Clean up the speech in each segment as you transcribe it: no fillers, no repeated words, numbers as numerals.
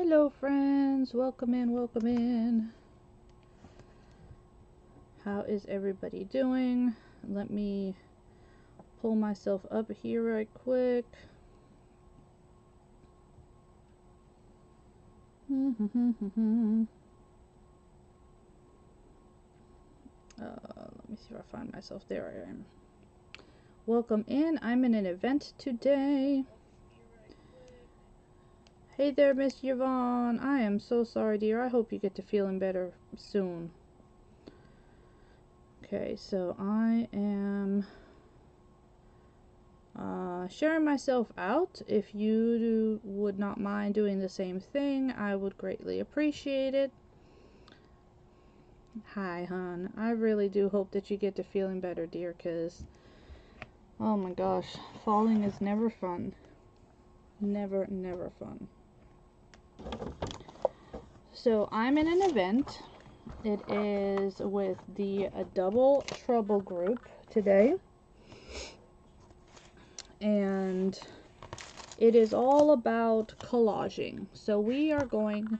Hello friends, welcome in, welcome in. How is everybody doing? Let me pull myself up here right quick. Let me see if I find myself. There I am. Welcome in. I'm in an event today. Hey there, Miss Yvonne. I am so sorry, dear. I hope you get to feeling better soon. Okay, so I am sharing myself out. If you would not mind doing the same thing, I would greatly appreciate it. Hi, hon. I really do hope that you get to feeling better, dear, because, oh my gosh, falling is never fun. Never, never fun. So I'm in an event. It is with the Double Trouble group today. And it is all about collaging. So we are going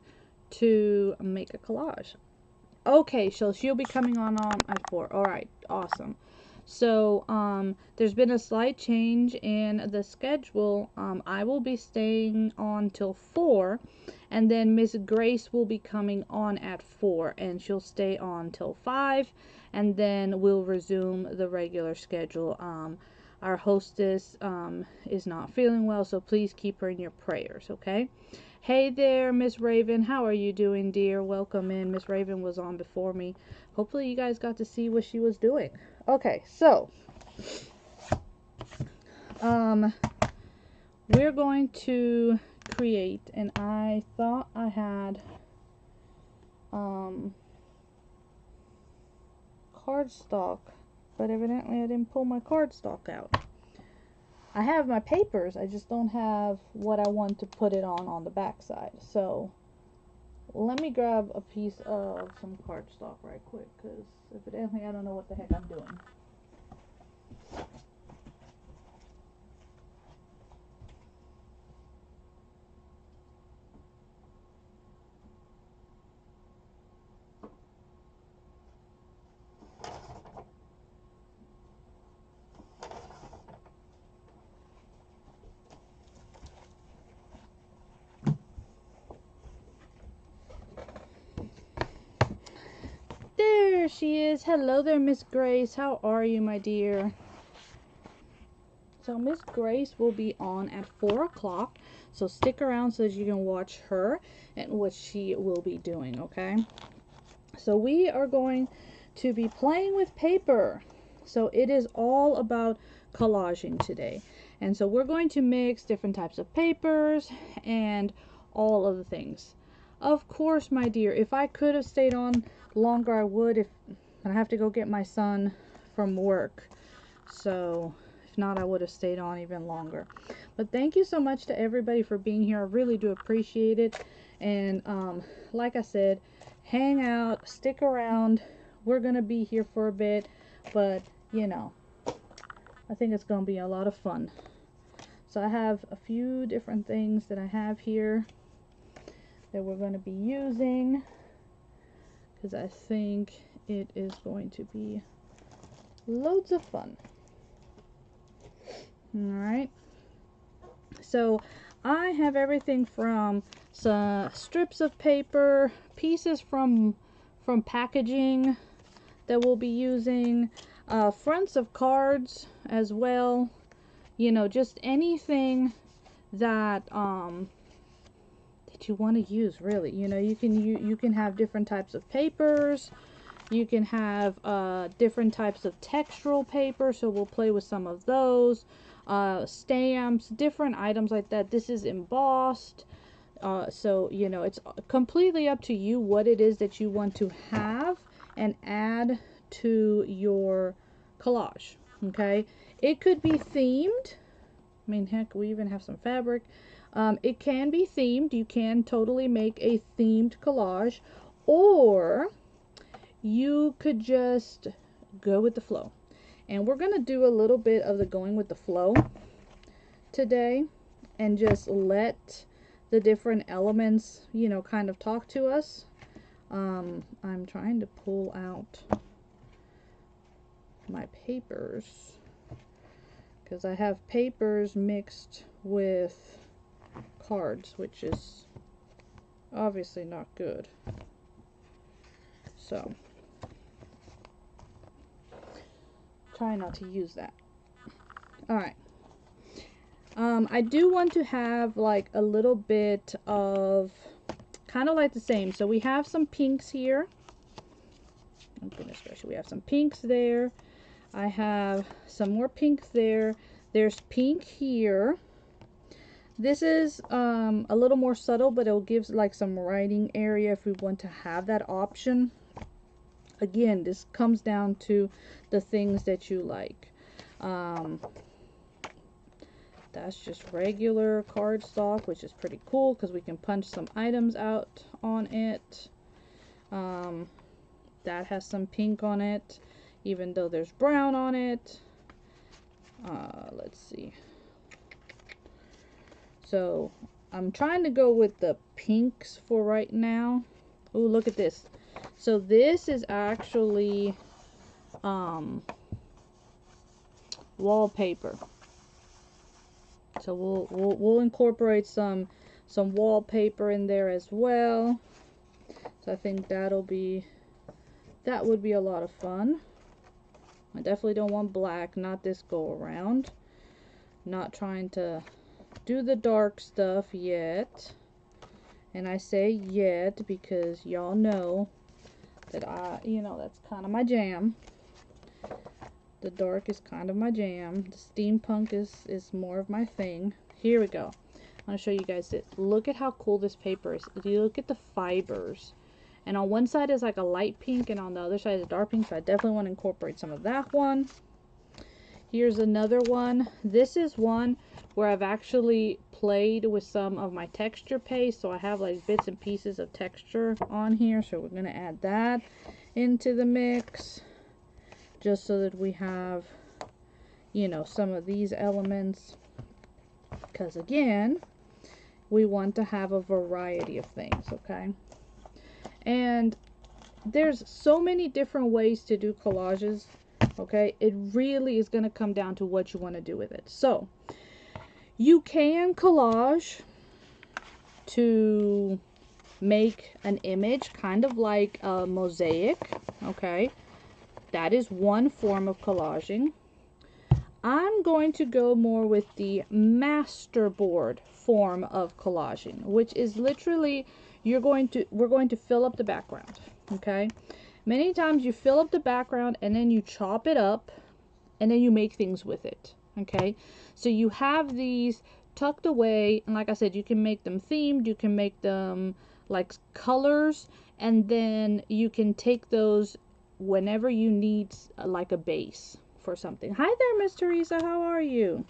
to make a collage. Okay, so she'll be coming on at 4. Alright, awesome. So, there's been a slight change in the schedule. I will be staying on till 4, and then Miss Grace will be coming on at 4, and she'll stay on till 5, and then we'll resume the regular schedule. Our hostess is not feeling well, so please keep her in your prayers, okay? Hey there, Miss Raven. How are you doing, dear? Welcome in. Miss Raven was on before me. Hopefully you guys got to see what she was doing. Okay, so we're going to create, and I thought I had cardstock, but evidently I didn't pull my cardstock out. I have my papers, I just don't have what I want to put it on the back side. So let me grab a piece of some cardstock right quick, because evidently I don't know what the heck I'm doing. There she is. Hello there, Miss Grace. How are you, my dear? So Miss Grace will be on at 4 o'clock. So stick around so that you can watch her and what she will be doing, okay? So we are going to be playing with paper. So it is all about collaging today. And so we're going to mix different types of papers and all of the things. Of course, my dear, if I could have stayed on longer, I would. If I have to go get my son from work. So if not, I would have stayed on even longer. But thank you so much to everybody for being here. I really do appreciate it. And like I said, hang out, stick around. We're going to be here for a bit. But, you know, I think it's going to be a lot of fun. So I have a few different things that I have here that we're going to be using, because I think it is going to be loads of fun. Alright, so I have everything from some strips of paper, pieces from packaging that we'll be using, fronts of cards as well, you know, just anything that that you want to use, really. You know, you can have different types of papers. You can have different types of textural paper, so we'll play with some of those. Stamps, different items like that. This is embossed. So, you know, it's completely up to you what it is that you want to have and add to your collage, okay? It could be themed. I mean, heck, we even have some fabric. It can be themed. You can totally make a themed collage, or you could just go with the flow. And we're going to do a little bit of the going with the flow today, and just let the different elements, you know, kind of talk to us. I'm trying to pull out my papers because I have papers mixed with cards, which is obviously not good. So try not to use that. Alright. I do want to have like a little bit of kind of like the same. So we have some pinks here. Oh goodness gracious, we have some pinks there. I have some more pinks there. There's pink here. This is a little more subtle, but it'll give like some writing area if we want to have that option. Again, this comes down to the things that you like. That's just regular cardstock, which is pretty cool because we can punch some items out on it. That has some pink on it, even though there's brown on it. Let's see. So I'm trying to go with the pinks for right now. Oh, look at this. So this is actually wallpaper. So we'll incorporate some wallpaper in there as well. So I think that would be a lot of fun. I definitely don't want black, not this go around. Not trying to do the dark stuff yet. And I say yet because y'all know that that's kind of my jam. The dark is kind of my jam. The steampunk is more of my thing. Here we go. I'm going to show you guys this. Look at how cool this paper is. If you look at the fibers. And on one side is like a light pink and on the other side is dark pink. So I definitely want to incorporate some of that one. Here's another one. This is one where I've actually played with some of my texture paste. So I have like bits and pieces of texture on here. So we're going to add that into the mix. Just so that we have, you know, some of these elements. Because again, we want to have a variety of things, okay? And there's so many different ways to do collages, okay? It really is going to come down to what you want to do with it. So, you can collage to make an image, kind of like a mosaic, okay? That is one form of collaging. I'm going to go more with the masterboard form of collaging, which is literally we're going to fill up the background, okay? Many times you fill up the background and then you chop it up and then you make things with it, okay? So you have these tucked away, and like I said, you can make them themed, you can make them like colors, and then you can take those whenever you need like a base for something. Hi there, Miss Teresa, how are you?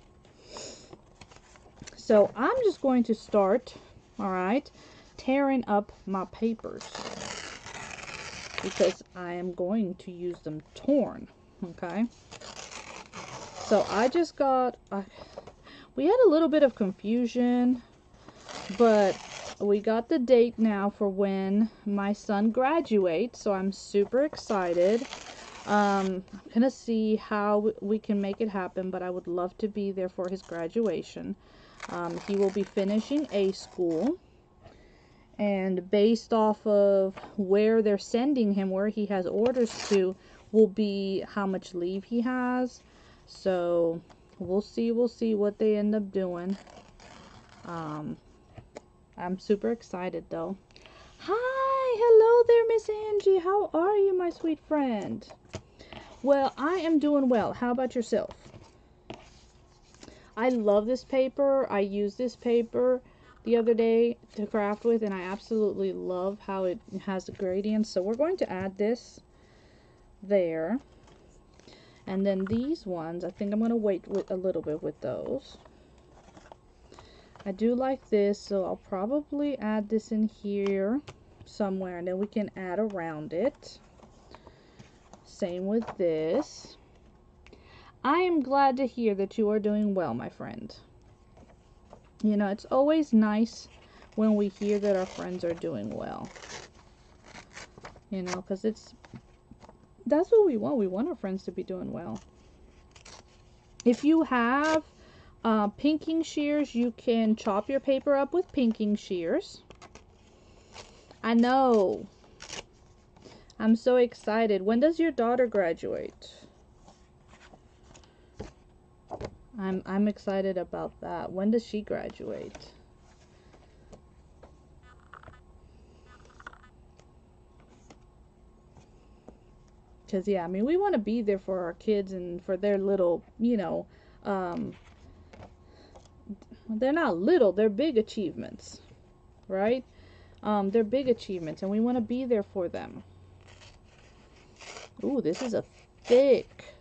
So I'm just going to start, all right, tearing up my papers because I am going to use them torn, okay? So I just got, we had a little bit of confusion, but we got the date now for when my son graduates, so I'm super excited. I'm gonna see how we can make it happen, but I would love to be there for his graduation. He will be finishing A school, and based off of where they're sending him, where he has orders to, will be how much leave he has. So we'll see what they end up doing. I'm super excited though. Hi, hello there, Miss Angie. How are you, my sweet friend? Well, I am doing well. How about yourself? I love this paper. I used this paper the other day to craft with, and I absolutely love how it has the gradients. So we're going to add this there. And then these ones, I think I'm going to wait with a little bit with those. I do like this, so I'll probably add this in here somewhere, and then we can add around it. Same with this. I am glad to hear that you are doing well, my friend. You know, it's always nice when we hear that our friends are doing well. You know, because that's what we want. We want our friends to be doing well. If you have pinking shears, you can chop your paper up with pinking shears. I know. I'm so excited. When does your daughter graduate? I'm excited about that. When does she graduate? Because, yeah, I mean, we want to be there for our kids and for their little, you know, they're not little, they're big achievements, right? They're big achievements, and we want to be there for them. Ooh, this is a thick,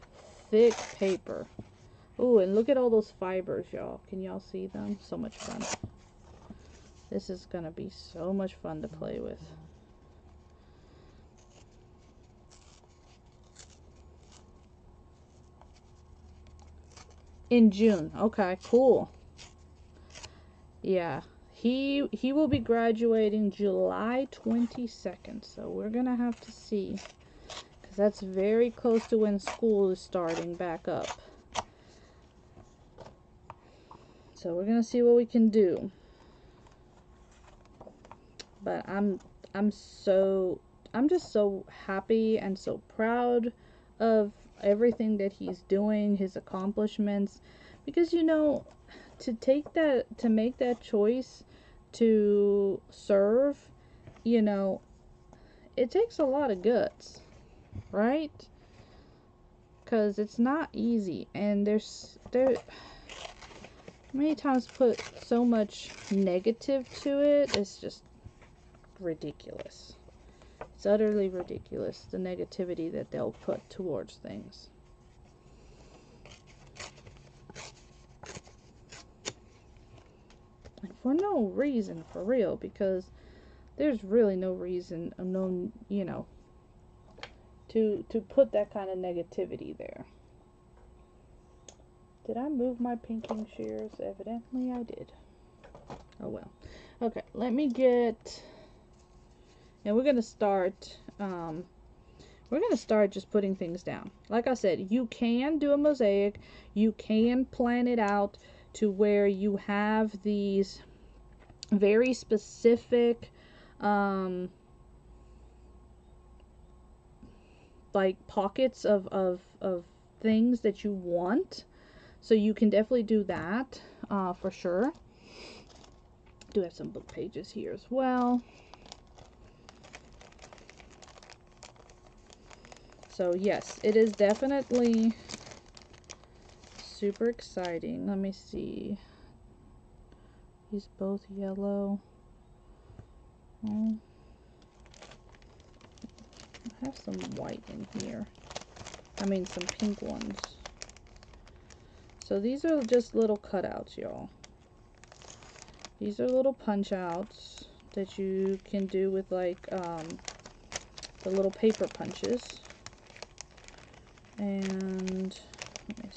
thick paper. Ooh, and look at all those fibers, y'all. Can y'all see them? So much fun. This is going to be so much fun to play with. In June. Okay, cool. Yeah. He will be graduating July 22nd. So we're going to have to see. Because that's very close to when school is starting back up. So we're going to see what we can do. But I'm just so happy and so proud of everything that he's doing, his accomplishments, because, you know, to make that choice to serve, you know, it takes a lot of guts, right? Because it's not easy, and there many times put so much negative to it. It's just ridiculous. It's utterly ridiculous, the negativity that they'll put towards things. And for no reason, for real, because there's really no reason, no, you know, to put that kind of negativity there. Did I move my pinking shears? Evidently I did. Oh well. Okay, let me get... And we're gonna start just putting things down. Like I said, you can do a mosaic. You can plan it out to where you have these very specific like pockets of things that you want. So you can definitely do that for sure. Do have some book pages here as well. So yes, it is definitely super exciting. Let me see. These both yellow. Oh. I have some white in here. I mean some pink ones. So these are just little cutouts, y'all. These are little punch outs that you can do with like the little paper punches. And let me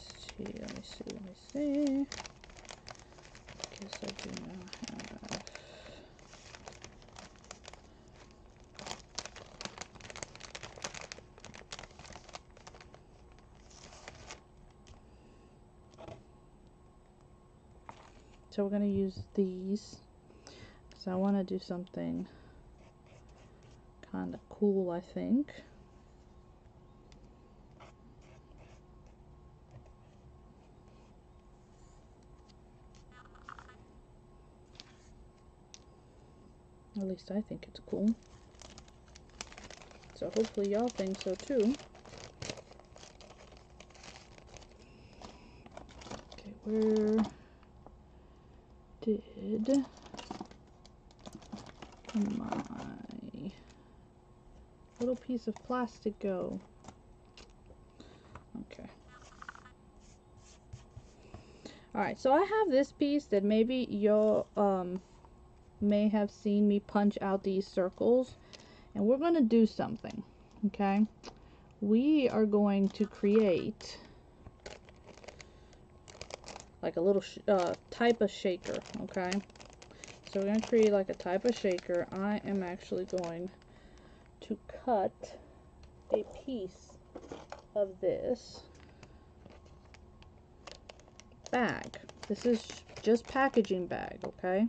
see. Guess I do not have. So we're going to use these because I want to do something kind of cool, I think. At least I think it's cool. So hopefully y'all think so too. Okay, where did my little piece of plastic go? Okay. Alright, so I have this piece that maybe y'all may have seen me punch out these circles, and we're going to do something, okay? We are going to create like a little type of shaker, okay? So we're going to create like a type of shaker. I am actually going to cut a piece of this bag. This is just packaging bag, okay?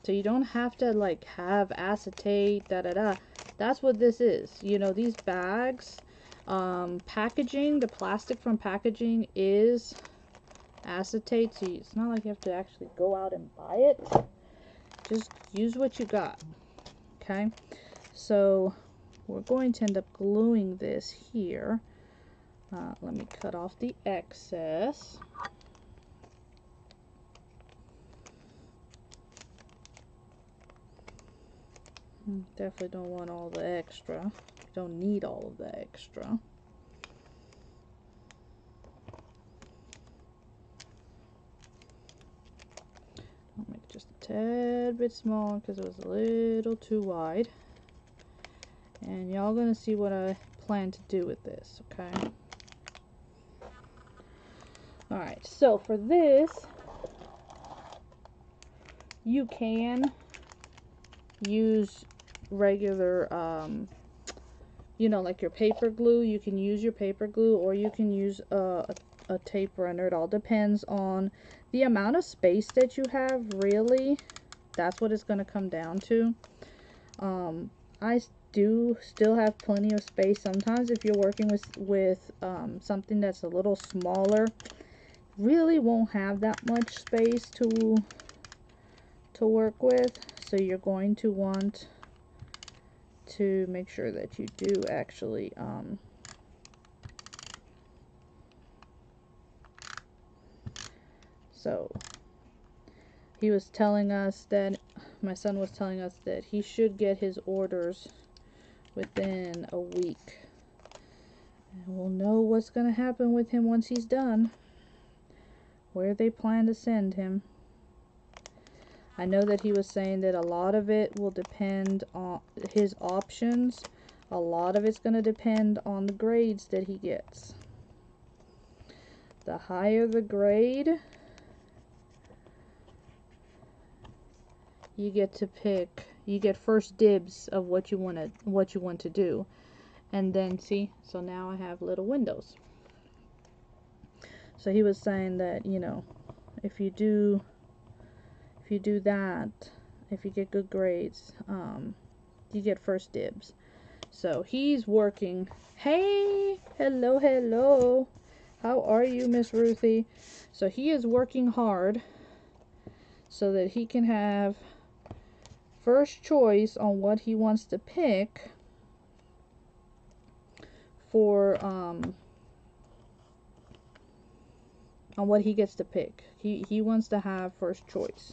So you don't have to like have acetate, That's what this is. You know, these bags, packaging, the plastic from packaging is acetate, so it's not like you have to actually go out and buy it. Just use what you got, okay? So we're going to end up gluing this here. Let me cut off the excess. Definitely don't want all the extra. Don't need all of the extra. I'll make it just a tad bit smaller because it was a little too wide. And y'all gonna see what I plan to do with this, okay? Alright, so for this, you can use regular, you know, like your paper glue. You can use your paper glue, or you can use a tape runner. It all depends on the amount of space that you have, really. That's what it's going to come down to. I do still have plenty of space. Sometimes if you're working with something that's a little smaller, really won't have that much space to work with. So you're going to want to make sure that you do actually so he was telling us that, my son was telling us that he should get his orders within a week, and we'll know what's going to happen with him once he's done, where they plan to send him. I know that he was saying that a lot of it will depend on his options. A lot of it's going to depend on the grades that he gets. The higher the grade, you get to pick. You get first dibs of what you want to do. And then see, so now I have little windows. So he was saying that, you know, if you do that, if you get good grades, you get first dibs. So he's working. Hey, hello, how are you, Miss Ruthie? So he is working hard so that he can have first choice on what he wants to pick for on what he gets to pick. He wants to have first choice.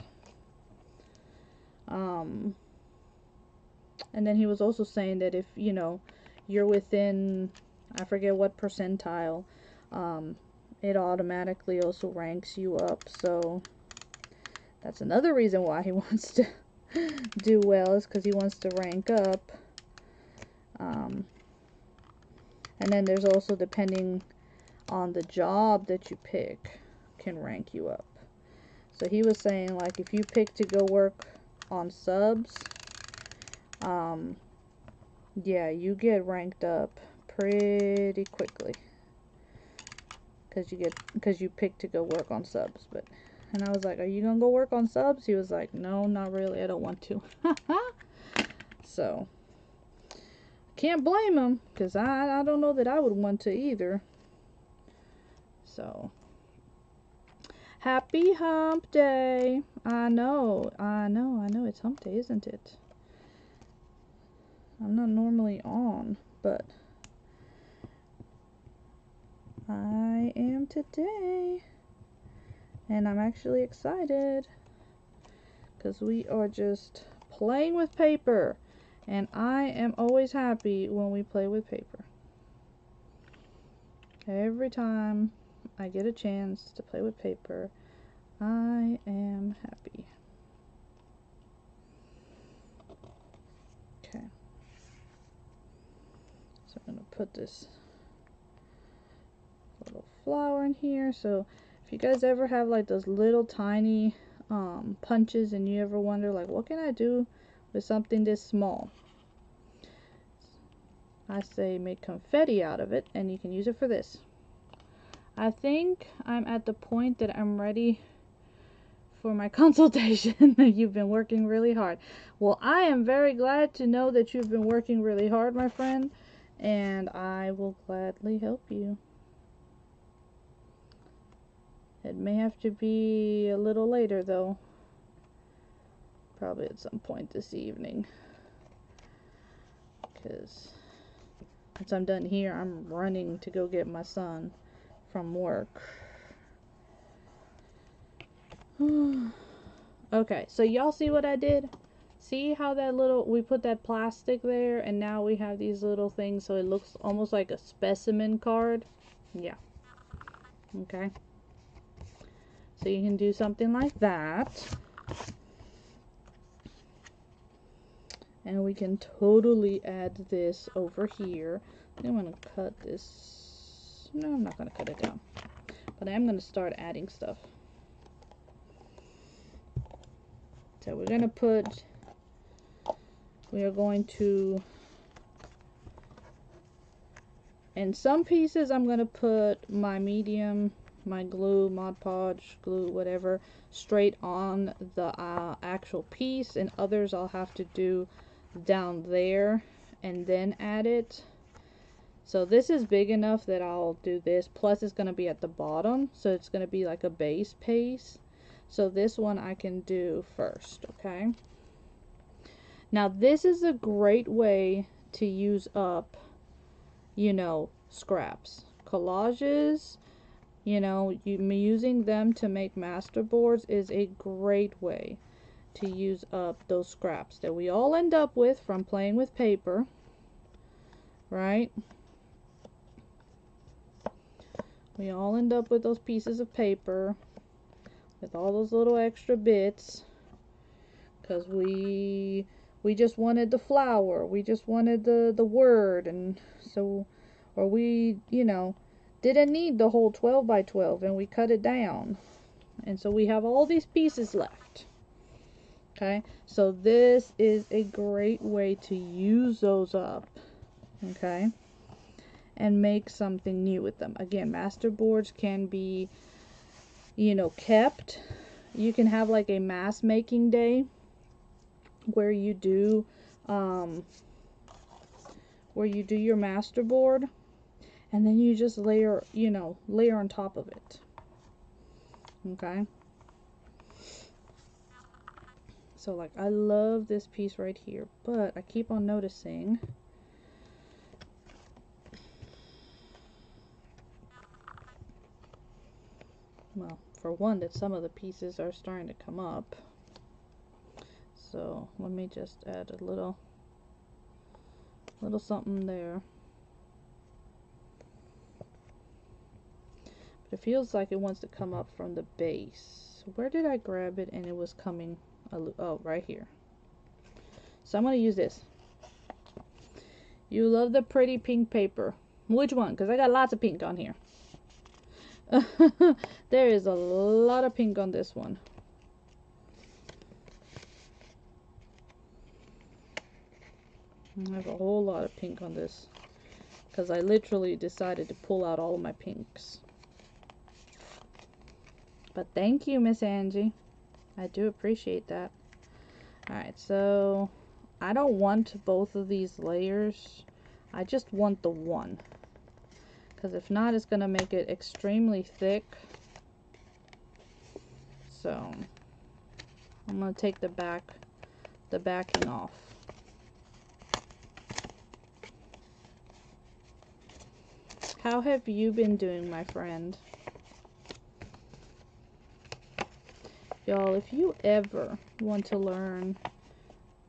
And then he was also saying that if, you know, you're within, I forget what percentile, it automatically also ranks you up. So that's another reason why he wants to do well, is because he wants to rank up. And then there's also, depending on the job that you pick, can rank you up. So he was saying, like, if you pick to go work on subs, yeah, you get ranked up pretty quickly because you pick to go work on subs. But, and I was like, are you gonna go work on subs? He was like, no, not really, I don't want to. So can't blame him, because I don't know that I would want to either. So happy hump day. I know it's hump day, isn't it? I'm not normally on, but I am today. And I'm actually excited because we are just playing with paper. And I am always happy when we play with paper. Every time I get a chance to play with paper, I am happy. Okay. So I'm going to put this little flower in here. So if you guys ever have like those little tiny punches and you ever wonder like, what can I do with something this small? I say make confetti out of it and you can use it for this. I think I'm at the point that I'm ready for my consultation. You've been working really hard. Well, I am very glad to know that you've been working really hard, my friend, and I will gladly help you. It may have to be a little later though, probably at some point this evening, because once I'm done here I'm running to go get my son from work. Okay, so y'all see what I did? See how that little, we put that plastic there and now we have these little things so it looks almost like a specimen card? Yeah. Okay. So you can do something like that. And we can totally add this over here. I'm going to cut this. No, I'm not going to cut it down. But I am going to start adding stuff. So we're going to put, we are going to, in some pieces I'm going to put my medium, my glue, Mod Podge glue, whatever, straight on the actual piece, and others I'll have to do down there and then add it. So this is big enough that I'll do this, plus it's going to be at the bottom, so it's going to be like a base piece. So this one I can do first, okay? Now this is a great way to use up, you know, scraps. Collages, you know, using them to make master boards is a great way to use up those scraps that we all end up with from playing with paper, right? We all end up with those pieces of paper with all those little extra bits because we just wanted the flower, we just wanted the word, and so, or we, you know, didn't need the whole 12 by 12 and we cut it down, and so we have all these pieces left. Okay, so this is a great way to use those up, okay, and make something new with them. Again, master boards can be, you know, kept. You can have like a mass making day where you do your master board, and then you just layer, you know, layer on top of it. Okay, so like I love this piece right here, but I keep on noticing well, for one, that some of the pieces are starting to come up. So let me just add a little something there. But it feels like it wants to come up from the base. Where did I grab it and it was coming? Oh, right here. So I'm going to use this. You love the pretty pink paper. Which one? Because I got lots of pink on here. There is a lot of pink on this one. I have a whole lot of pink on this because I literally decided to pull out all of my pinks. But thank you, Miss Angie. I do appreciate that. Alright, so I don't want both of these layers. I just want the one. Because if not, it's going to make it extremely thick. So I'm going to take the backing off. How have you been doing, my friend? Y'all, if you ever want to learn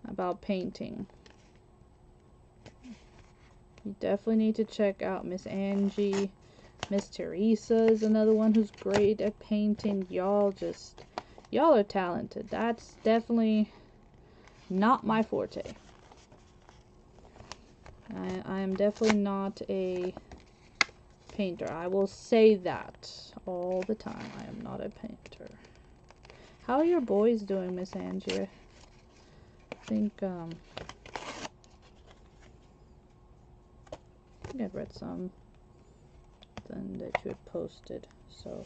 about painting, you definitely need to check out Miss Angie. Miss Teresa is another one who's great at painting. Y'all are talented. That's definitely not my forte. I am definitely not a painter. I will say that all the time. I am not a painter. How are your boys doing, Miss Angie? I think I read something that you had posted, so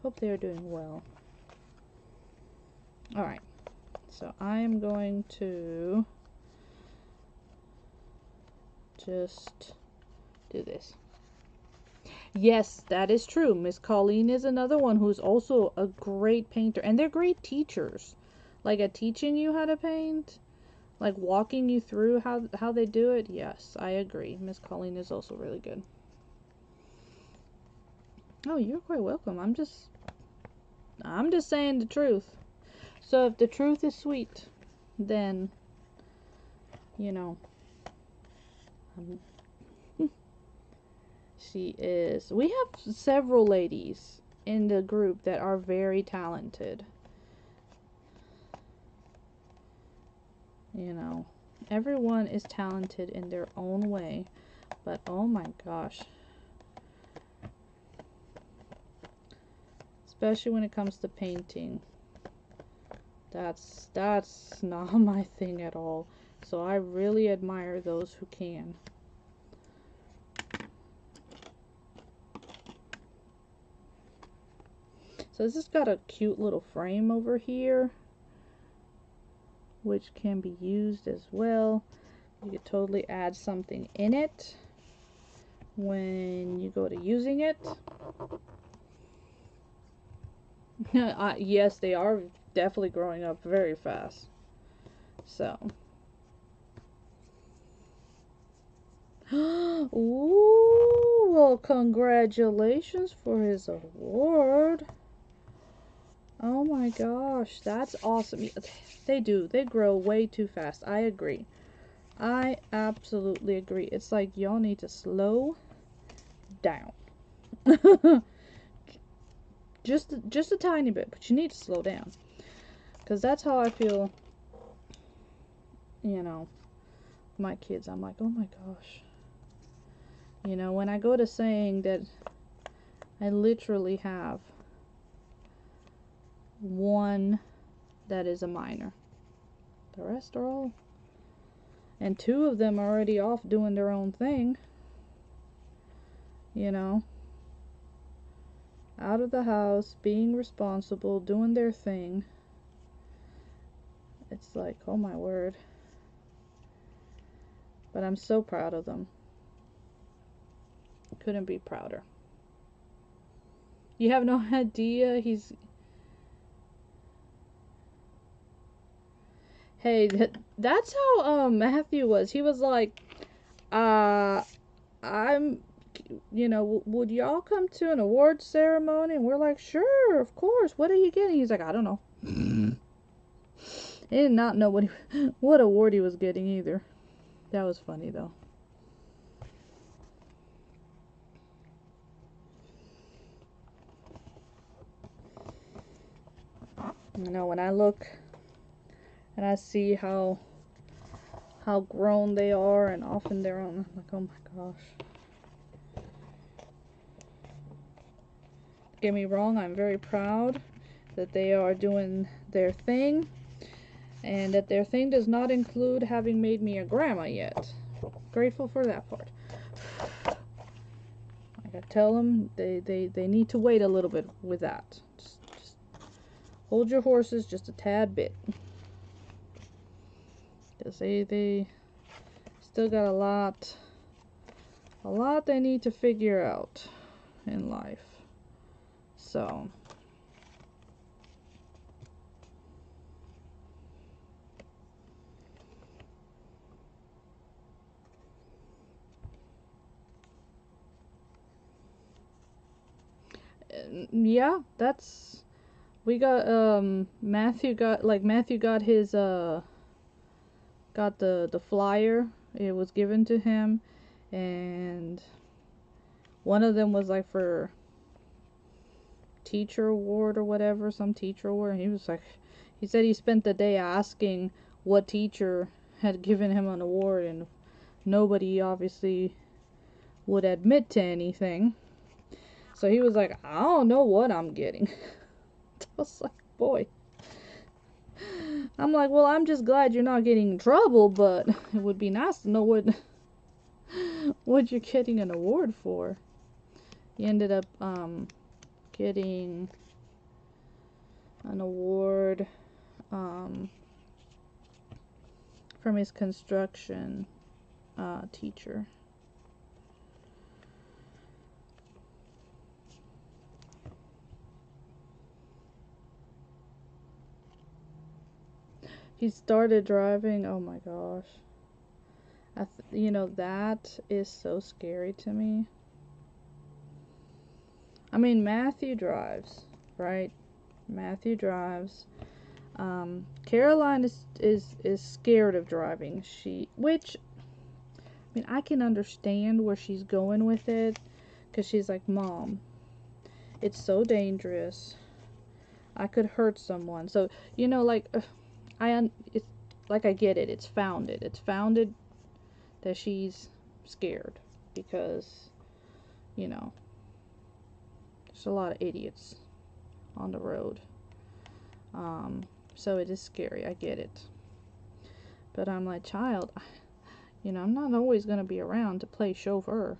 hope they are doing well. Alright, so I am going to just do this. Yes, that is true. Miss Colleen is another one who's also a great painter, and they're great teachers. Like at teaching you how to paint, like walking you through how they do it. Yes, I agree. Miss Colleen is also really good. Oh, you're quite welcome. I'm just saying the truth. So if the truth is sweet, then you know, she is. We have several ladies in the group that are very talented. You know, everyone is talented in their own way, but oh my gosh. Especially when it comes to painting. That's not my thing at all. So I really admire those who can. So this has got a cute little frame over here, which can be used as well. You could totally add something in it when you go to using it. Yes, they are definitely growing up very fast. So. Ooh, well, congratulations for his award. Oh my gosh, that's awesome. They do. They grow way too fast. I agree. I absolutely agree. It's like y'all need to slow down. just a tiny bit, but you need to slow down. Because that's how I feel, you know, my kids. I'm like, oh my gosh. You know, when I go to saying that I literally have one that is a minor. The rest are all, and two of them are already off doing their own thing. You know, out of the house, being responsible, doing their thing. It's like, oh my word. But I'm so proud of them. Couldn't be prouder. You have no idea. Hey, that's how Matthew was. He was like, I'm, you know, would y'all come to an award ceremony? And we're like, sure, of course. What are you getting? He's like, I don't know. He did not know what award he was getting either. That was funny though. You know, when I look and I see how grown they are and often they're on, I'm like, oh my gosh. Get me wrong, I'm very proud that they are doing their thing, and that their thing does not include having made me a grandma yet. Grateful for that part. I gotta tell them they need to wait a little bit with that. Just hold your horses just a tad bit. Because they still got a lot they need to figure out in life. So yeah, that's, we got Matthew got his got the flyer. It was given to him, and one of them was like for teacher award or whatever, some teacher award, and he was like, he said he spent the day asking what teacher had given him an award, and nobody obviously would admit to anything. So he was like, I don't know what I'm getting. I was like, boy, I'm like, well, I'm just glad you're not getting in trouble, but it would be nice to know what you're getting an award for. He ended up getting an award from his construction teacher. He started driving. Oh my gosh. You know, that is so scary to me. I mean, Matthew drives, right? Matthew drives. Caroline is scared of driving. Which, I mean, I can understand where she's going with it, because she's like, Mom, it's so dangerous. I could hurt someone. So, you know, like, it's like, I get it. It's founded. It's founded that she's scared because, you know, there's a lot of idiots on the road. So it is scary. I get it. But I'm like, child, you know, I'm not always going to be around to play chauffeur.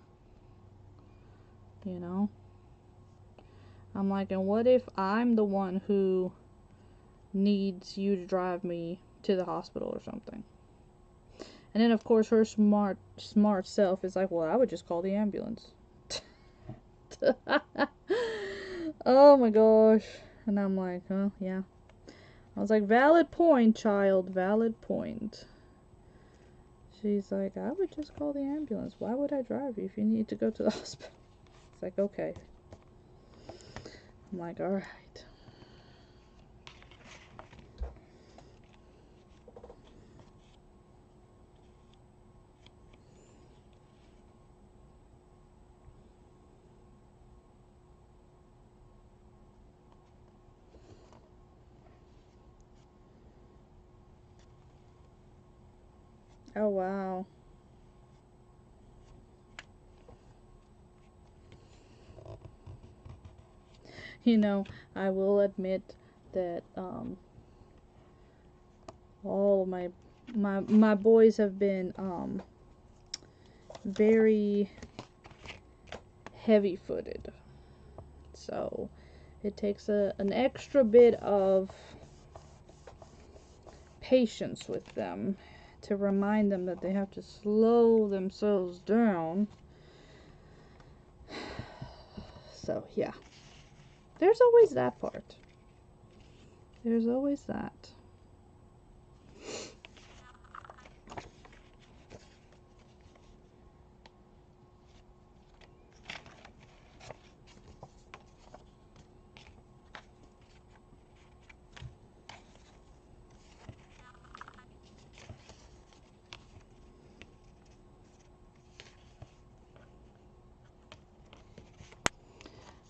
You know? I'm like, and what if I'm the one who needs you to drive me to the hospital or something? And then, of course, her smart self is like, well, I would just call the ambulance. Oh my gosh. And I'm like, oh, yeah. I was like, valid point, child, valid point. She's like, I would just call the ambulance. Why would I drive you if you need to go to the hospital? It's like, okay. I'm like, alright. Oh, wow. You know, I will admit that all of my boys have been very heavy-footed. So it takes an extra bit of patience with them to remind them that they have to slow themselves down. So, yeah. There's always that part. There's always that.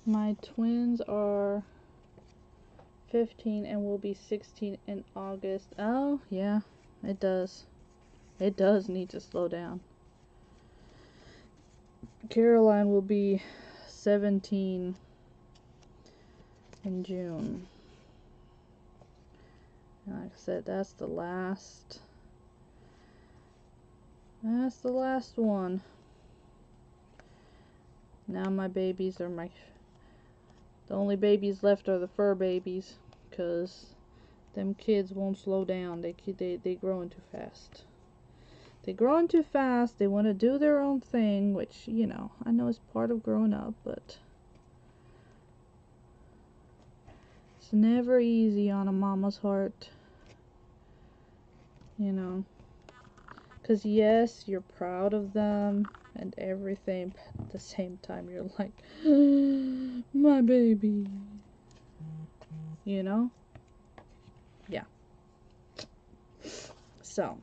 My twins are 15 and will be 16 in August. Oh, yeah, it does. It does need to slow down. Caroline will be 17 in June. And like I said, that's the last one. Now my babies are the only babies left are the fur babies, because them kids won't slow down. They growing too fast. They're growing too fast. They want to do their own thing, which, you know, I know is part of growing up, but it's never easy on a mama's heart, you know. Because, yes, you're proud of them and everything, but at the same time, you're like, my baby, you know? Yeah. So.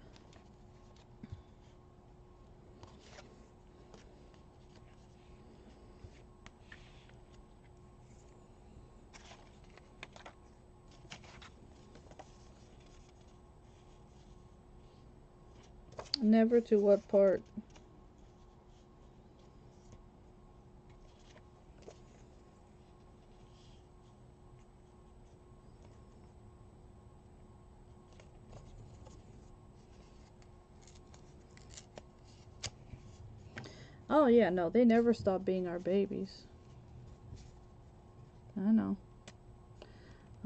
Never to what part? Oh yeah, no, they never stop being our babies. I know.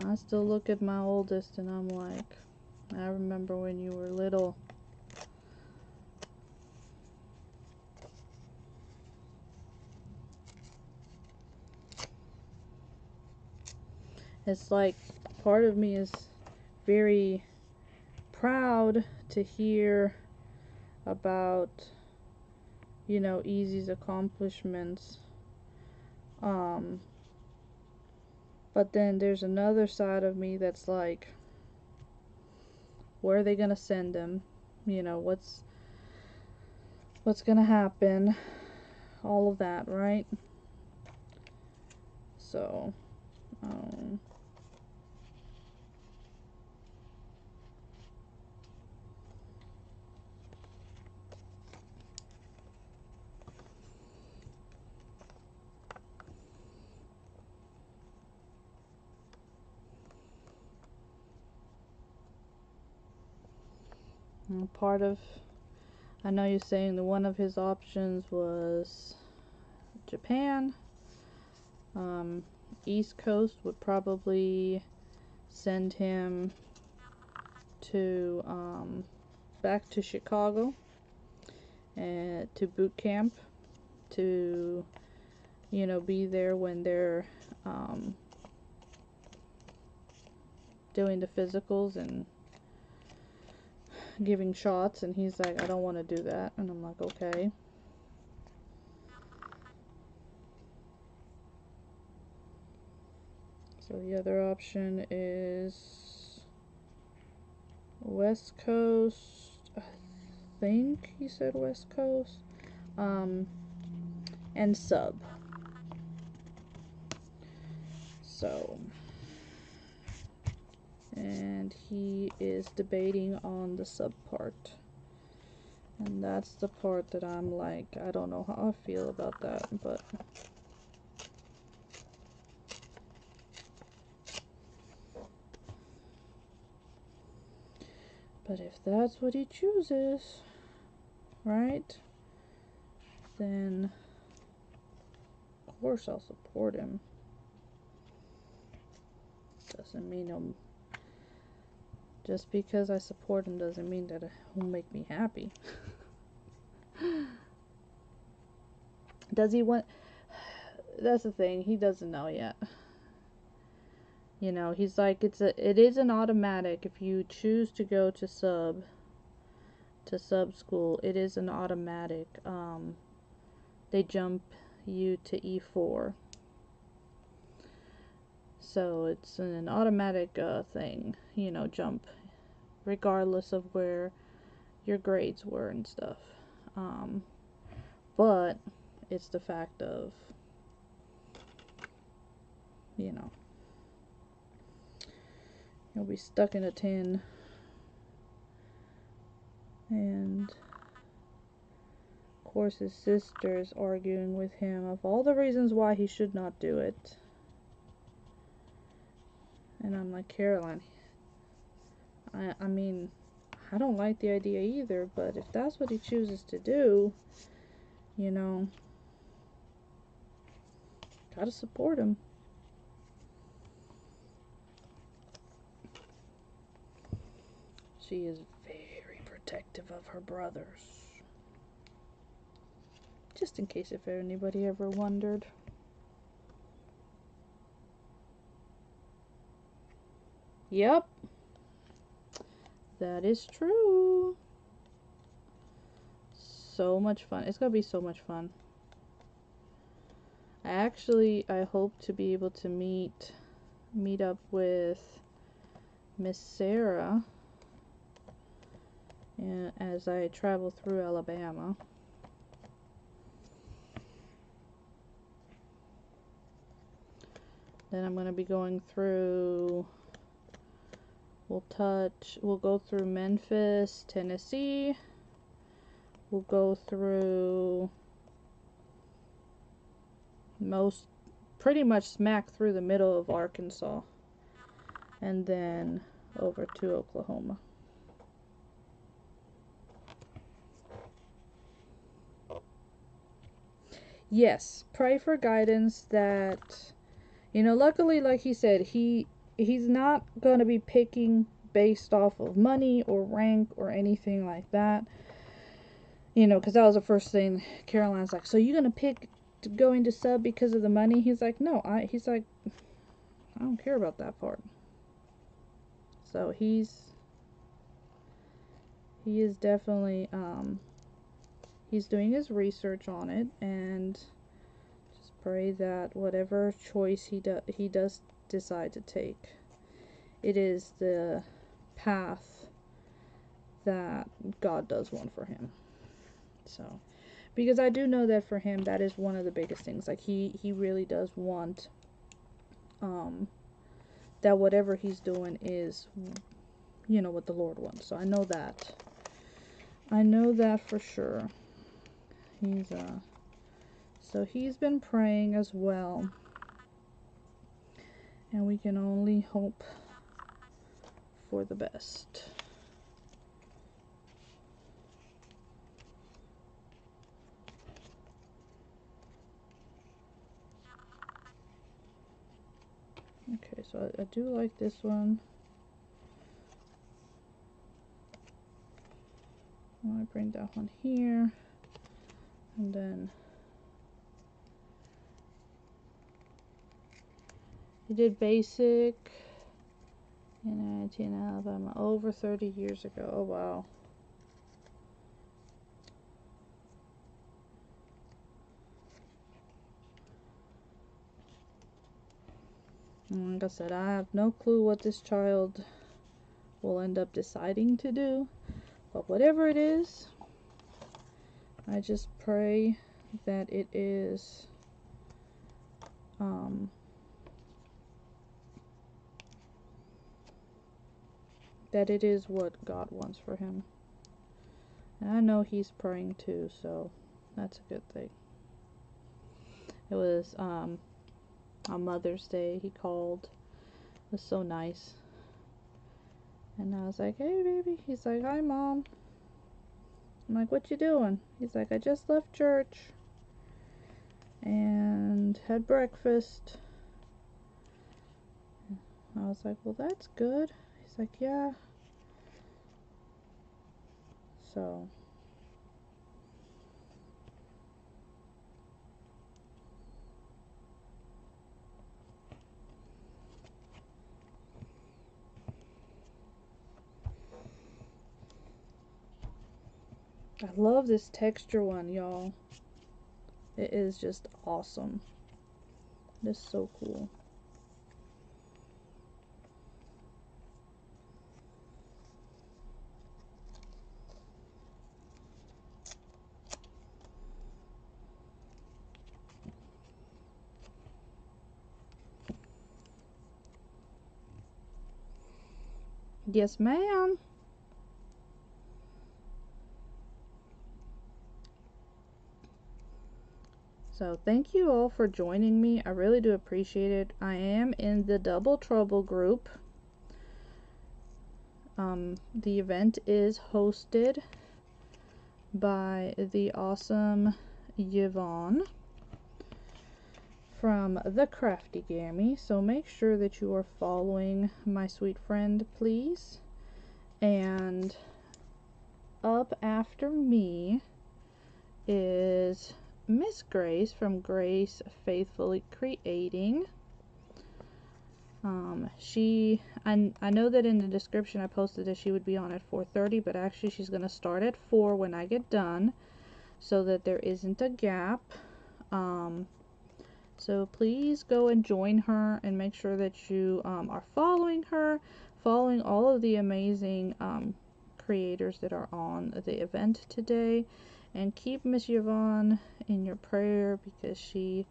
I still look at my oldest and I'm like, I remember when you were little. It's like part of me is very proud to hear about, you know, Easy's accomplishments. But then there's another side of me that's like, where are they gonna send him? You know, what's gonna happen? All of that, right? So, part of, I know you're saying that one of his options was Japan. East Coast would probably send him to back to Chicago and to boot camp to, you know, be there when they're doing the physicals and giving shots, and he's like, I don't want to do that. And I'm like, okay. So the other option is West Coast. I think he said West Coast. And sub. So, and he is debating on the sub part. And that's the part that I'm like, I don't know how I feel about that, but if that's what he chooses, right, then of course I'll support him. Doesn't mean I'm, just because I support him doesn't mean that it will make me happy. Does he want, that's the thing, he doesn't know yet. You know, he's like, it is an automatic. If you choose to go to sub school, it is an automatic. They jump you to E4. So it's an automatic thing, you know, jump, regardless of where your grades were and stuff. But it's the fact of, you know, he'll be stuck in a tin. And of course his sister is arguing with him of all the reasons why he should not do it. And I'm like, Caroline, I mean, I don't like the idea either, but if that's what he chooses to do, you know, gotta support him. She is very protective of her brothers. Just in case if anybody ever wondered. Yep. That is true. So much fun. It's gonna be so much fun. I hope to be able to meet up with Miss Sarah as I travel through Alabama. Then I'm going to be going through, we'll go through Memphis, Tennessee. We'll go through pretty much smack through the middle of Arkansas. And then over to Oklahoma. yes, pray for guidance that, you know, luckily, like he said, he's not going to be picking based off of money or rank or anything like that. You know, because that was the first thing. Caroline's like, so you going to pick to go into sub because of the money? He's like, no, he's like, I don't care about that part. So he is definitely, he's doing his research on it, and just pray that whatever choice he does decide to take, it is the path that God does want for him. So, because I do know that for him, that is one of the biggest things. Like, he really does want, that whatever he's doing is, you know, what the Lord wants. So I know that. I know that for sure. So he's been praying as well. And we can only hope for the best. Okay, so I do like this one. I bring that one here, and then he did basic in 19 Alabama over 30 years ago. Oh wow. And like I said, I have no clue what this child will end up deciding to do, but whatever it is, I just pray that it is that it is what God wants for him. And I know he's praying too, so that's a good thing. It was on Mother's Day, he called. It was so nice. And I was like, hey baby. He's like, hi mom. I'm like, what you doing? He's like, I just left church and had breakfast. I was like, well, that's good. He's like, yeah. So I love this texture one, y'all. It is just awesome. It is so cool. Yes, ma'am. So thank you all for joining me. I really do appreciate it. I am in the Double Trouble group. The event is hosted by the awesome Yvonne from The Crafty Gammy. So make sure that you are following my sweet friend, please. And up after me is Miss Grace from Grace Faithfully Creating. I know that in the description I posted that she would be on at 4:30, but actually she's going to start at 4 when I get done, so that there isn't a gap. So please go and join her, and make sure that you are following her, following all of the amazing creators that are on the event today, and keep Miss Yvonne in your prayer, because she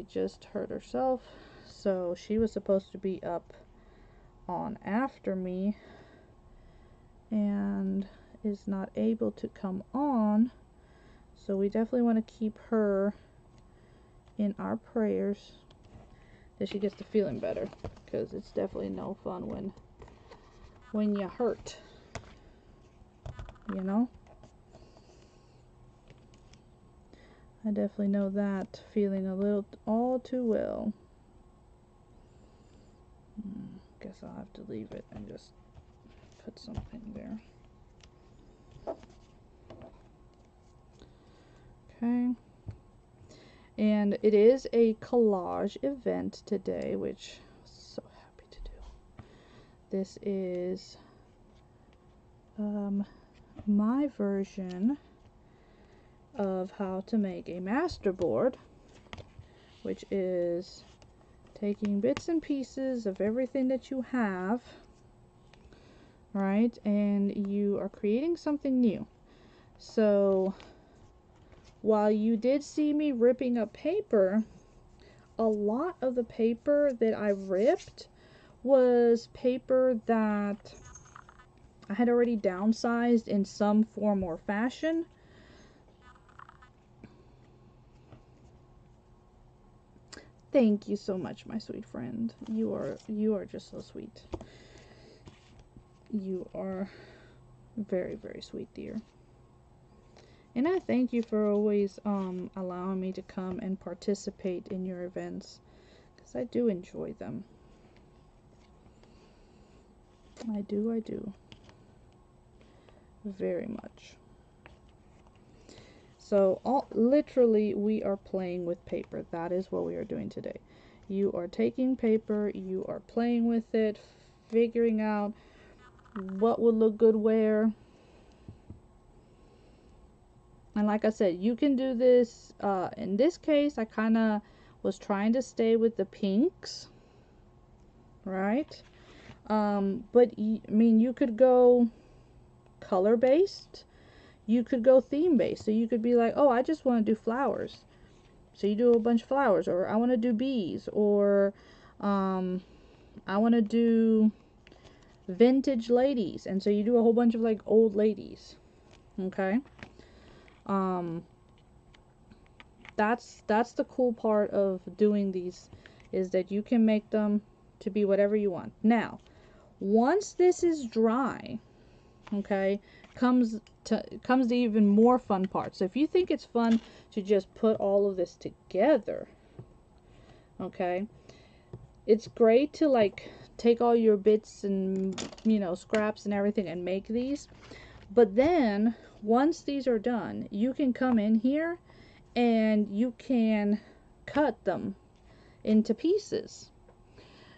just hurt herself. So she was supposed to be up on after me and is not able to come on. So we definitely want to keep her in our prayers that she gets to feeling better, because it's definitely no fun when you hurt, you know. I definitely know that feeling a little all too well. Guess I'll have to leave it and just put something there. Okay. And it is a collage event today, which I'm so happy to do. This is my version of how to make a masterboard, which is taking bits and pieces of everything that you have, right, and you are creating something new. So while you did see me ripping up paper, a lot of the paper that I ripped was paper that I had already downsized in some form or fashion. Thank you so much, my sweet friend. You are just so sweet. You are very, very sweet, dear. And I thank you for always allowing me to come and participate in your events, because I do enjoy them. I do. Very much. So literally we are playing with paper. That is what we are doing today. You are taking paper, you are playing with it, figuring out what would look good where. And like I said, you can do this, in this case, I kind of was trying to stay with the pinks, right? But I mean, you could go color based, you could go theme based. So you could be like, oh, I just want to do flowers. So you do a bunch of flowers, or I want to do bees, or I want to do vintage ladies. And so you do a whole bunch of like old ladies. Okay. That's the cool part of doing these, is that you can make them to be whatever you want. Now, once this is dry, okay, comes the even more fun part. So if you think it's fun to just put all of this together, okay, it's great to like take all your bits and, you know, scraps and everything and make these. But then once these are done, you can come in here and you can cut them into pieces.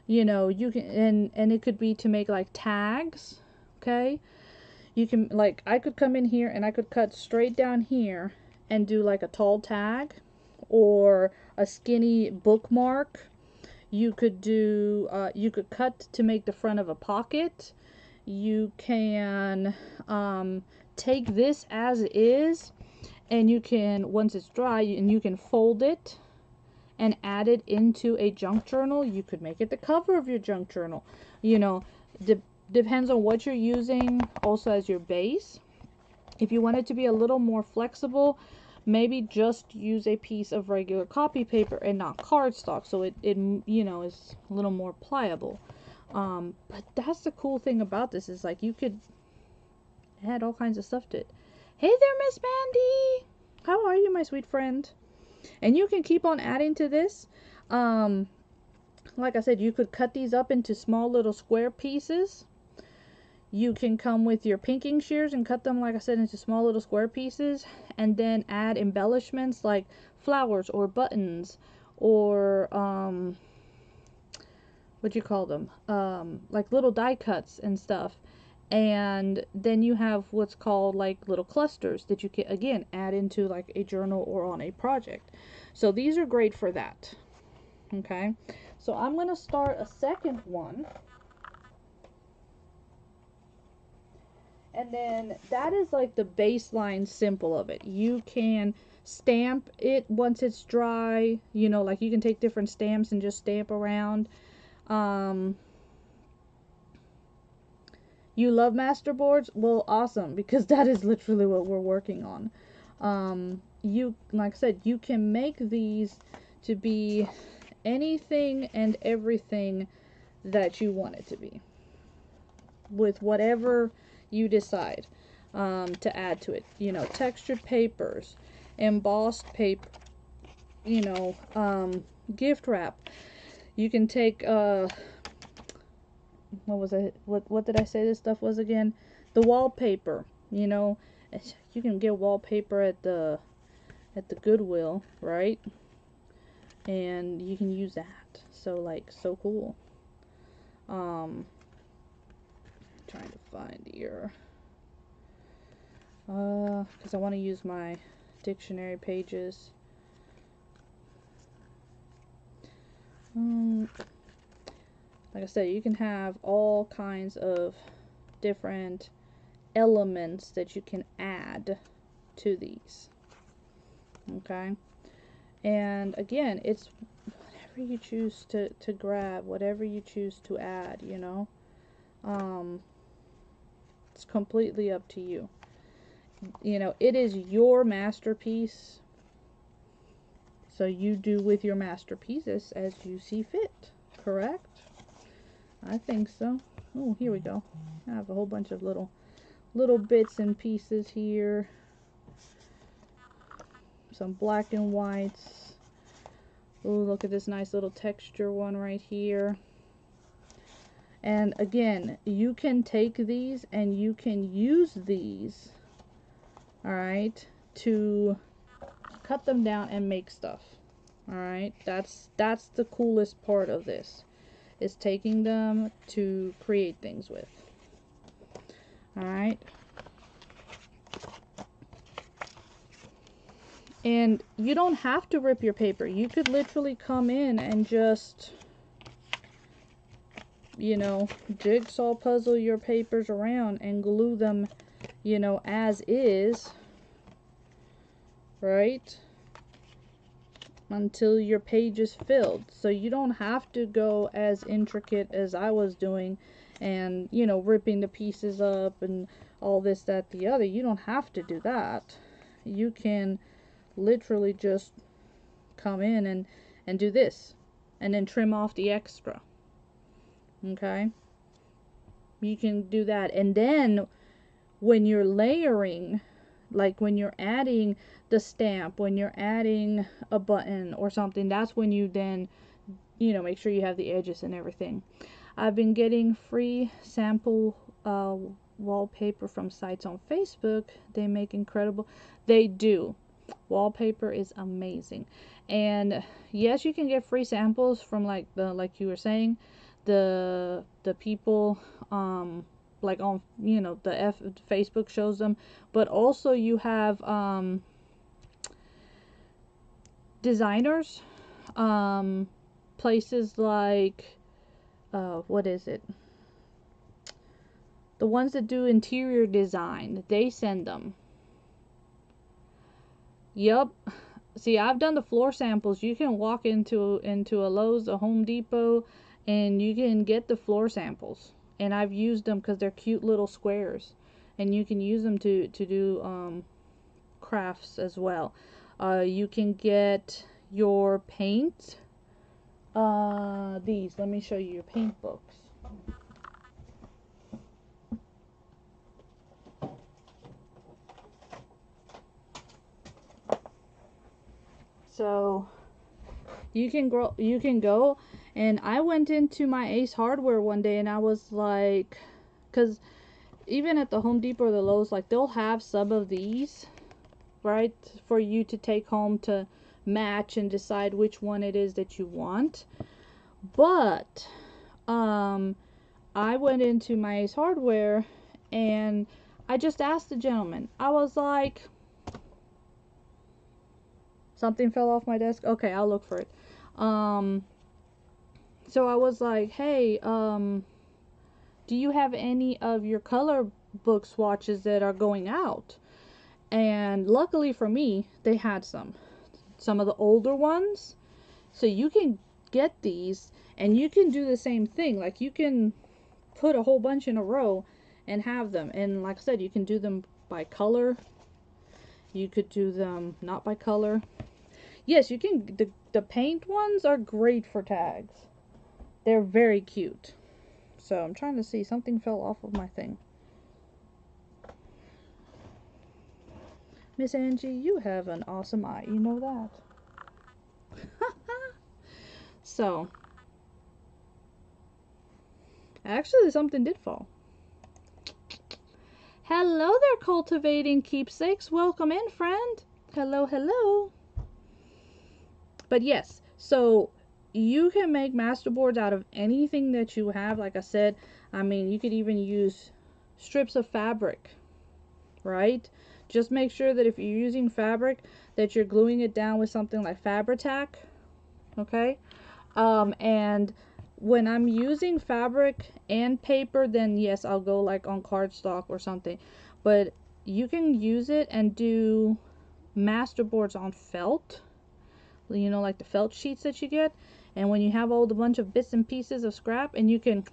You know, you can, and it could be to make like tags, okay? You can, like, I could come in here and I could cut straight down here and do like a tall tag or a skinny bookmark. You could do, you could cut to make the front of a pocket. You can take this as is, and you can, once it's dry, and you can fold it and add it into a junk journal. You could make it the cover of your junk journal. You know, depends on what you're using also as your base. If you want it to be a little more flexible, maybe just use a piece of regular copy paper and not cardstock, so it you know, is a little more pliable. But that's the cool thing about this, is like you could add all kinds of stuff to it. Hey there, Miss Mandy! How are you, my sweet friend? And you can keep on adding to this. Like I said, you could cut these up into small little square pieces. You can come with your pinking shears and cut them, like I said, into small little square pieces, and then add embellishments like flowers or buttons or what do you call them, like little die cuts and stuff. And then you have what's called like little clusters that you can again add into like a journal or on a project. So these are great for that. Okay, so I'm going to start a second one, and then that is like the baseline simple of it. You can stamp it once it's dry, you know, like you can take different stamps and just stamp around. You love masterboards? Well, awesome, because that is literally what we're working on. You, like I said, you can make these to be anything and everything that you want it to be, with whatever you decide to add to it. You know, textured papers, embossed paper, you know, gift wrap. You can take, what was it? What did I say this stuff was again? The wallpaper, you know. You can get wallpaper at the Goodwill, right? And you can use that. So like, so cool. Trying to find here. Because I want to use my dictionary pages. Like I said, you can have all kinds of different elements that you can add to these. Okay? And again, it's whatever you choose to grab, whatever you choose to add, you know. It's completely up to you. You know, it is your masterpiece. So you do with your masterpieces as you see fit. Correct? I think so. Oh, here we go. I have a whole bunch of little bits and pieces here. Some black and whites. Oh, look at this nice little texture one right here. And again, you can take these and you can use these, alright, to cut them down and make stuff. Alright, that's the coolest part of this, is taking them to create things with. Alright. And you don't have to rip your paper. You could literally come in and just, you know, jigsaw puzzle your papers around and glue them, you know, as is, right? Until your page is filled. So you don't have to go as intricate as I was doing and, you know, ripping the pieces up and all this, that, the other. You don't have to do that. You can literally just come in and do this and then trim off the extra. Okay, you can do that. And then when you're layering, like when you're adding the stamp, when you're adding a button or something, that's when you then, you know, make sure you have the edges and everything. I've been getting free sample wallpaper from sites on Facebook. They make incredible, they do. Wallpaper is amazing. And yes, you can get free samples from like you were saying, the people like on, you know, the Facebook shows them, but also you have designers, places like what is it, the ones that do interior design, they send them. Yep. See, I've done the floor samples. You can walk into a Lowe's, a Home Depot, and you can get the floor samples. And I've used them because they're cute little squares, and you can use them to do crafts as well. You can get your paint. These. Let me show you your paint books. So you can go, and I went into my Ace Hardware one day and I was like, because even at the Home Depot or the Lowe's, like, they'll have some of these, right, for you to take home to match and decide which one it is that you want. But I went into my Ace Hardware and I just asked the gentleman, I was like, something fell off my desk. Okay, I'll look for it. So I was like, hey, do you have any of your color book swatches that are going out? And luckily for me, they had some of the older ones. So you can get these and you can do the same thing. Like, you can put a whole bunch in a row and have them. And like I said, you can do them by color. You could do them not by color. Yes, you can. The paint ones are great for tags. They're very cute. So I'm trying to see. Something fell off of my thing. Miss Angie, you have an awesome eye. You know that. So, actually, something did fall. Hello there, cultivating keepsakes. Welcome in, friend. Hello, hello. But yes, so you can make masterboards out of anything that you have. Like I said, I mean, you could even use strips of fabric, right? Just make sure that if you're using fabric, that you're gluing it down with something like Fabri-Tac, okay? And when I'm using fabric and paper, then yes, I'll go like on cardstock or something. But you can use it and do masterboards on felt, you know, like the felt sheets that you get. And when you have all the bunch of bits and pieces of scrap, and you can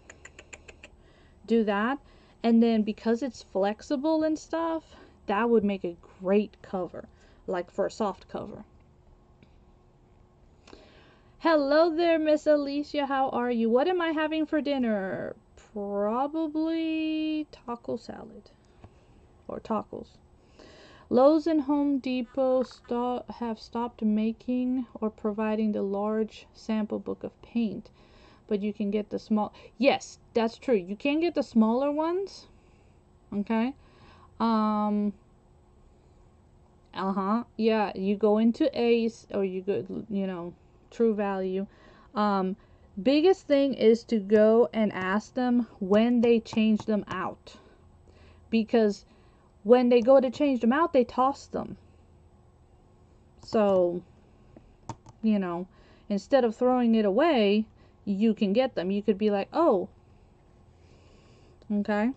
do that, and then because it's flexible and stuff, that would make a great cover, like for a soft cover. Hello there, Miss Alicia. How are you? What am I having for dinner? Probably taco salad or tacos. Lowe's and Home Depot have stopped making or providing the large sample book of paint, but you can get the small. Yes, that's true. You can get the smaller ones. Okay. Yeah, you go into Ace or you go, you know, True Value. Biggest thing is to go and ask them when they change them out, because when they go to change them out, they toss them. So, you know, instead of throwing it away, you can get them. You could be like, oh, okay.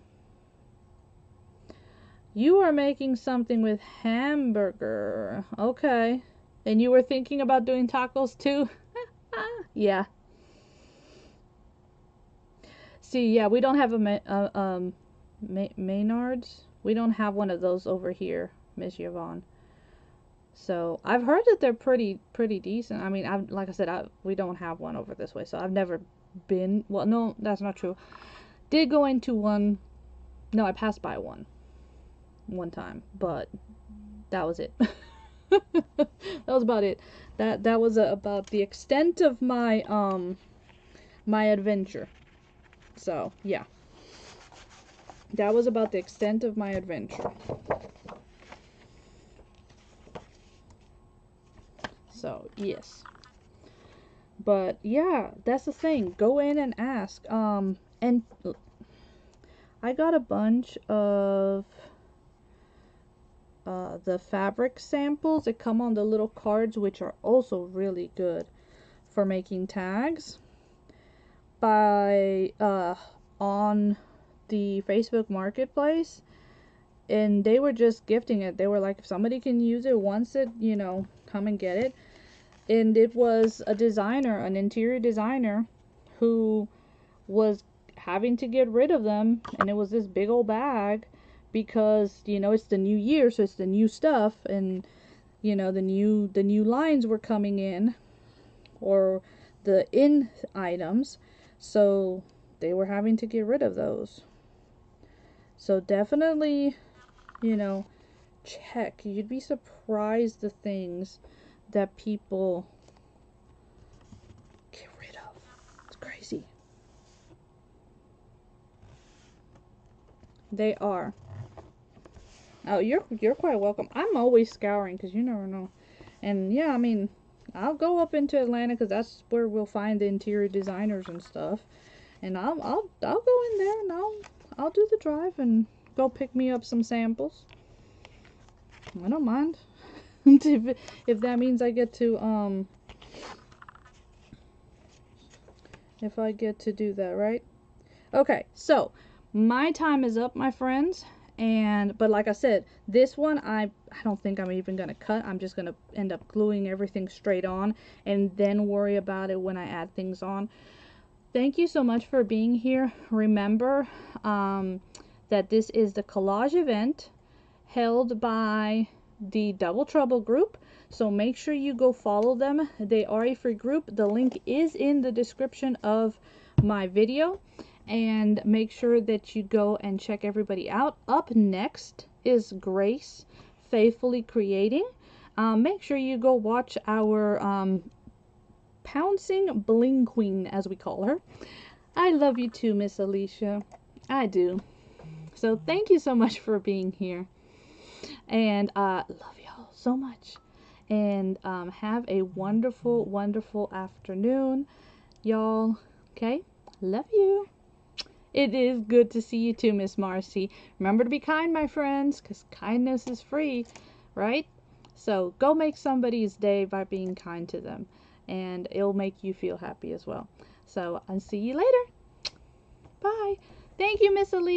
You are making something with hamburger. Okay. And you were thinking about doing tacos too? Yeah. See, yeah, we don't have Maynard's. We don't have one of those over here, Miss Yvonne. So I've heard that they're pretty decent. I mean, like I said, we don't have one over this way, so I've never been. Well, no, that's not true. Did go into one. No, I passed by one time, but that was it. That was about it. That was about the extent of my my adventure. So yeah, that was about the extent of my adventure. So yes, but yeah, that's the thing. Go in and ask. And I got a bunch of the fabric samples that come on the little cards, which are also really good for making tags, by on the Facebook Marketplace, and they were just gifting it. They were like, if somebody can use it, wants it, you know, come and get it. And it was a designer, an interior designer, who was having to get rid of them, and it was this big old bag, because, you know, it's the new year, so it's the new stuff, and, you know, the new lines were coming in, or the in items, so they were having to get rid of those. So definitely, you know, check. You'd be surprised the things that people get rid of. It's crazy. They are. Oh, you're quite welcome. I'm always scouring because you never know. And yeah, I mean, I'll go up into Atlanta because that's where we'll find the interior designers and stuff. And I'll go in there and I'll do the drive and go pick me up some samples. I don't mind. If that means I get to if I get to do that, right? Okay, so my time is up, my friends. And but like I said, this one I don't think I'm even gonna cut. I'm just gonna end up gluing everything straight on and then worry about it when I add things on. Thank you so much for being here. Remember that this is the collage event held by the Double Trouble group, so make sure you go follow them. They are a free group. The link is in the description of my video, and make sure that you go and check everybody out. Up next is Grace faithfully creating. Make sure you go watch our pouncing bling queen, as we call her. I love you too, Miss Alicia. I do. So thank you so much for being here. And love y'all so much. And have a wonderful, wonderful afternoon, y'all. Okay? Love you. It is good to see you too, Miss Marcy. Remember to be kind, my friends, because kindness is free, right? So go make somebody's day by being kind to them, and it'll make you feel happy as well. So I'll see you later. Bye. Thank you, Miss Alicia.